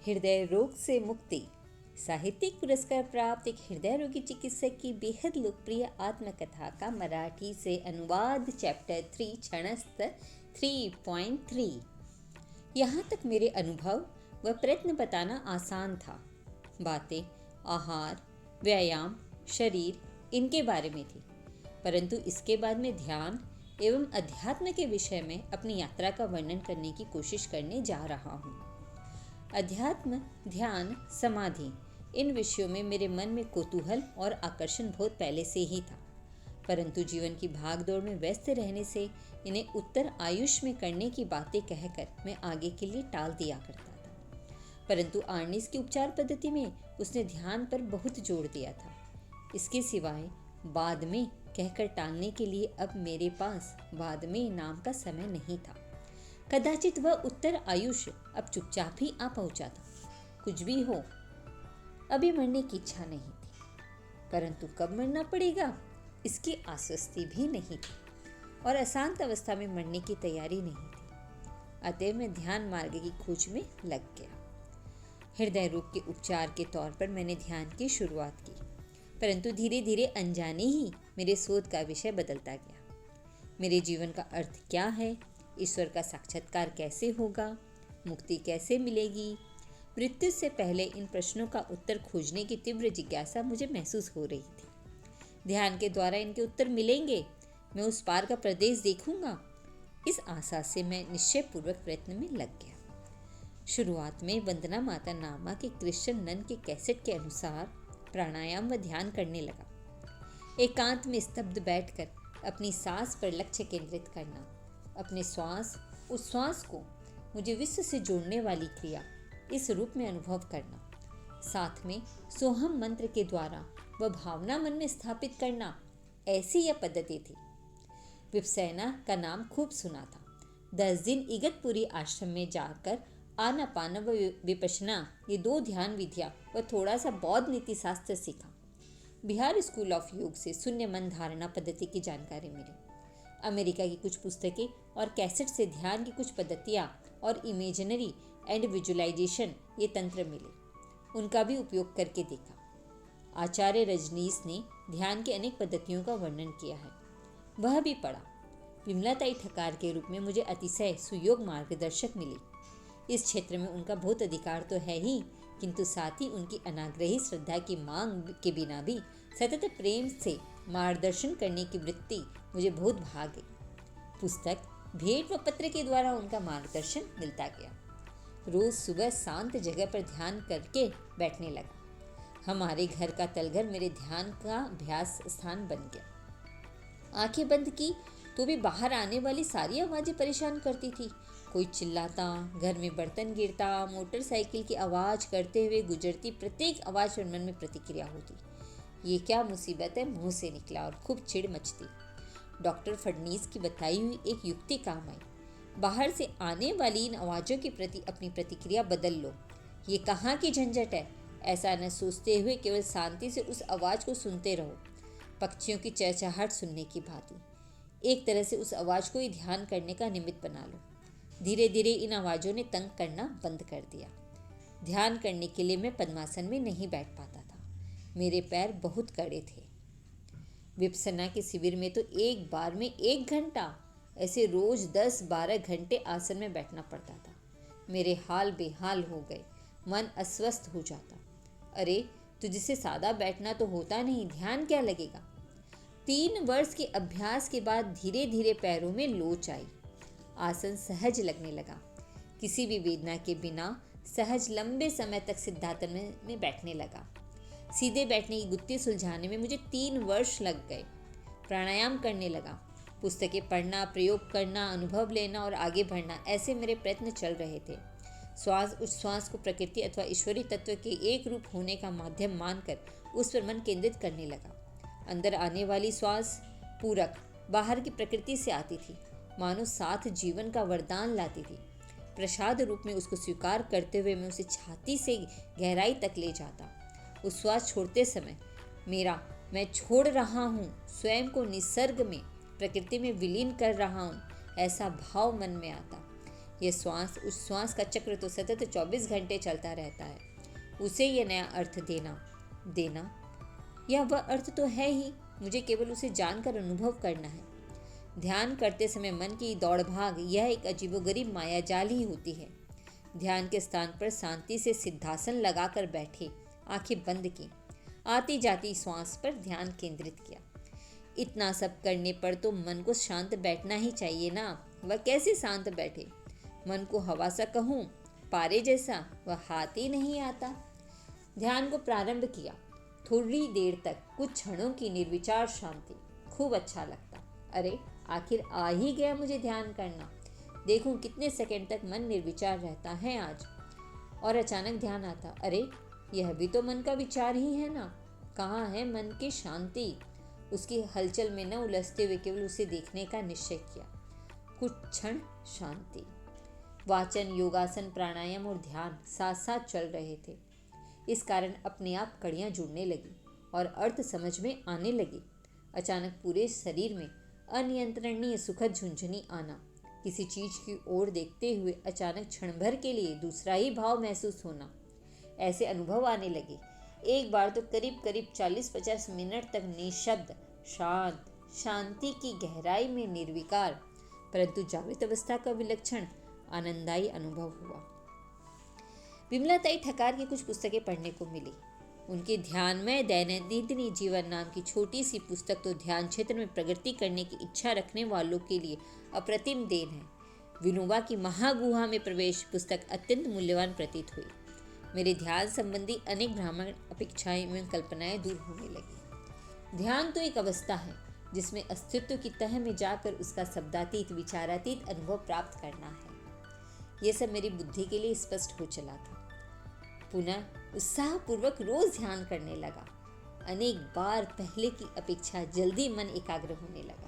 हृदय रोग से मुक्ति। साहित्यिक पुरस्कार प्राप्त एक हृदय रोगी चिकित्सक की बेहद लोकप्रिय आत्मकथा का मराठी से अनुवाद। चैप्टर 3 क्षणस्थ 3.3। यहाँ तक मेरे अनुभव व प्रयत्न बताना आसान था। बातें आहार, व्यायाम, शरीर इनके बारे में थी, परंतु इसके बाद मैं ध्यान एवं अध्यात्म के विषय में अपनी यात्रा का वर्णन करने की कोशिश करने जा रहा हूँ। अध्यात्म, ध्यान, समाधि इन विषयों में मेरे मन में कौतूहल और आकर्षण बहुत पहले से ही था, परंतु जीवन की भागदौड़ में व्यस्त रहने से इन्हें उत्तर आयुष में करने की बातें कहकर मैं आगे के लिए टाल दिया करता था। परंतु आर्निस की उपचार पद्धति में उसने ध्यान पर बहुत जोर दिया था। इसके सिवाय बाद में कहकर टालने के लिए अब मेरे पास बाद में नाम का समय नहीं था। कदाचित वह उत्तर आयुष अब चुपचाप ही आ पहुंचा था। कुछ भी हो, अभी मरने की इच्छा नहीं थी, परंतु कब मरना पड़ेगा इसकी आश्वस्ति भी नहीं थी और अशांत अवस्था में मरने की तैयारी नहीं थी। अतः मैं ध्यान मार्ग की खोज में लग गया। हृदय रोग के उपचार के तौर पर मैंने ध्यान की शुरुआत की, परंतु धीरे धीरे अनजाने ही मेरे शोध का विषय बदलता गया। मेरे जीवन का अर्थ क्या है, ईश्वर का साक्षात्कार कैसे होगा, मुक्ति कैसे मिलेगी, मृत्यु से पहले इन प्रश्नों का उत्तर खोजने की तीव्र जिज्ञासा मुझे महसूस हो रही थी। ध्यान के द्वारा इनके उत्तर मिलेंगे, मैं उस पार का प्रदेश देखूंगा। इस आशा से मैं निश्चयपूर्वक प्रयत्न में लग गया। शुरुआत में वंदना माता नामक एक क्रिश्चियन नन के कैसेट के अनुसार प्राणायाम व ध्यान करने लगा। एकांत में स्तब्ध बैठकर अपनी सांस पर लक्ष्य केंद्रित करना, अपने उस श्वास को मुझे विश्व से जोड़ने वाली क्रिया इस रूप में अनुभव करना, साथ में सोहम मंत्र के द्वारा वह भावना मन में स्थापित करना, ऐसी यह पद्धति थी। विपस्सना का नाम खूब सुना था। 10 दिन इगतपुरी आश्रम में जाकर आनापान व विपश्यना ये 2 ध्यान विधियां व थोड़ा सा बौद्ध नीति शास्त्र सीखा। बिहार स्कूल ऑफ योग से शून्य मन धारणा पद्धति की जानकारी मिली। अमेरिका की कुछ पुस्तकें और कैसेट से ध्यान की कुछ पद्धतियाँ और इमेजिनरी एंड विजुअलाइजेशन ये तंत्र मिले, उनका भी उपयोग करके देखा। आचार्य रजनीश ने ध्यान की अनेक पद्धतियों का वर्णन किया है, वह भी पढ़ा। विमलाताई ठकार के रूप में मुझे अतिशय सुयोग मार्गदर्शक मिली। इस क्षेत्र में उनका बहुत अधिकार तो है ही, किंतु साथ ही उनकी अनाग्रही श्रद्धा की मांग के बिना भी सतत प्रेम से मार्गदर्शन करने की वृत्ति मुझे बहुत भा गई। पुस्तक, भेंट व पत्र के द्वारा उनका मार्गदर्शन मिलता गया। रोज सुबह शांत जगह पर ध्यान करके बैठने लगा। हमारे घर का तलघर मेरे ध्यान का अभ्यास स्थान बन गया। आंखें बंद की तो भी बाहर आने वाली सारी आवाजें परेशान करती थी। कोई चिल्लाता, घर में बर्तन गिरता, मोटरसाइकिल की आवाज करते हुए गुजरती प्रत्येक आवाज पर मन में प्रतिक्रिया होती। ये क्या मुसीबत है, मुंह से निकला और खूब चिढ़ मचती। डॉक्टर फडनीस की बताई हुई एक युक्ति काम आई। बाहर से आने वाली इन आवाज़ों के प्रति अपनी प्रतिक्रिया बदल लो। ये कहाँ की झंझट है, ऐसा न सोचते हुए केवल शांति से उस आवाज़ को सुनते रहो, पक्षियों की चहचहाहट सुनने की भांति। एक तरह से उस आवाज़ को ही ध्यान करने का निमित्त बना लो। धीरे धीरे इन आवाज़ों ने तंग करना बंद कर दिया। ध्यान करने के लिए मैं पद्मासन में नहीं बैठ पाता था, मेरे पैर बहुत कड़े थे। विपस्सना के शिविर में तो एक बार में 1 घंटा, ऐसे रोज 10-12 घंटे आसन में बैठना पड़ता था। मेरे हाल बेहाल हो गए, मन अस्वस्थ हो जाता। अरे तुझसे सादा बैठना तो होता नहीं, ध्यान क्या लगेगा। 3 वर्ष के अभ्यास के बाद धीरे धीरे पैरों में लोच आई। आसन सहज लगने लगा। किसी भी वेदना के बिना सहज लंबे समय तक सिद्धासन में बैठने लगा। सीधे बैठने की गुत्थी सुलझाने में मुझे 3 वर्ष लग गए। प्राणायाम करने लगा। पुस्तकें पढ़ना, प्रयोग करना, अनुभव लेना और आगे बढ़ना, ऐसे मेरे प्रयत्न चल रहे थे। उच्छ्वास को प्रकृति अथवा ईश्वरी तत्व के एक रूप होने का माध्यम मानकर उस पर मन केंद्रित करने लगा। अंदर आने वाली श्वास पूरक बाहर की प्रकृति से आती थी, मानो साथ जीवन का वरदान लाती थी। प्रसाद रूप में उसको स्वीकार करते हुए मैं उसे छाती से गहराई तक ले जाता। उस श्वास छोड़ते समय मैं छोड़ रहा हूँ, स्वयं को निसर्ग में, प्रकृति में विलीन कर रहा हूँ, ऐसा भाव मन में आता। यह श्वास उस श्वास का चक्र तो सतत 24 घंटे चलता रहता है। उसे यह नया अर्थ देना यह वह अर्थ तो है ही, मुझे केवल उसे जानकर अनुभव करना है। ध्यान करते समय मन की दौड़ भाग यह एक अजीबोगरीब मायाजाल ही होती है। ध्यान के स्थान पर शांति से सिद्धासन लगाकर बैठे, आंखें बंद की, आती जाती श्वास पर ध्यान केंद्रित किया। इतना सब करने पर तो मन को शांत बैठना ही चाहिए ना। वह कैसे शांत बैठे? मन को हवा सा कहूँ, पारे जैसा, वह हाथ ही नहीं आता। ध्यान को प्रारंभ किया, थोड़ी देर तक कुछ क्षणों की निर्विचार शांति, खूब अच्छा लगता। अरे आखिर आ ही गया मुझे ध्यान करना, देखूं कितने सेकंड तक मन निर्विचार रहता है आज। और अचानक ध्यान आता, अरे यह भी तो मन का विचार ही है ना। कहाँ है मन की शांति? उसकी हलचल में न उलझते हुए केवल उसे देखने का निश्चय किया। कुछ क्षण शांति। वाचन, योगासन, प्राणायाम और ध्यान साथ साथ चल रहे थे। इस कारण अपने आप कड़ियाँ जुड़ने लगी और अर्थ समझ में आने लगी। अचानक पूरे शरीर में अनियंत्रणीय सुखद झुंझुनी आना, किसी चीज की ओर देखते हुए अचानक क्षण भर के लिए दूसरा ही भाव महसूस होना, ऐसे अनुभव आने लगे। एक बार तो करीब करीब 40-50 मिनट तक निशब्द शांत शांति की गहराई में निर्विकार परंतु जागृत अवस्था का विलक्षण आनंददायी अनुभव हुआ। विमलाताई ठकार की कुछ पुस्तकें पढ़ने को मिली। उनकी ध्यानमय दैनंदिन जीवन नाम की छोटी सी पुस्तक तो ध्यान क्षेत्र में प्रगति करने की इच्छा रखने वालों के लिए अप्रतिम देन है। विनोबा की महागुहा में प्रवेश पुस्तक अत्यंत मूल्यवान प्रतीत हुई। मेरे ध्यान संबंधी अनेक भ्रामक अपेक्षाएं एवं कल्पनाएं दूर होने लगी। ध्यान तो एक अवस्था है जिसमें अस्तित्व की तह में जाकर उसका शब्दातीत विचारातीत अनुभव प्राप्त करना है। यह सब मेरी बुद्धि के लिए स्पष्ट हो चला था। पुनः उत्साहपूर्वक रोज ध्यान करने लगा। अनेक बार पहले की अपेक्षा जल्दी मन एकाग्र होने लगा।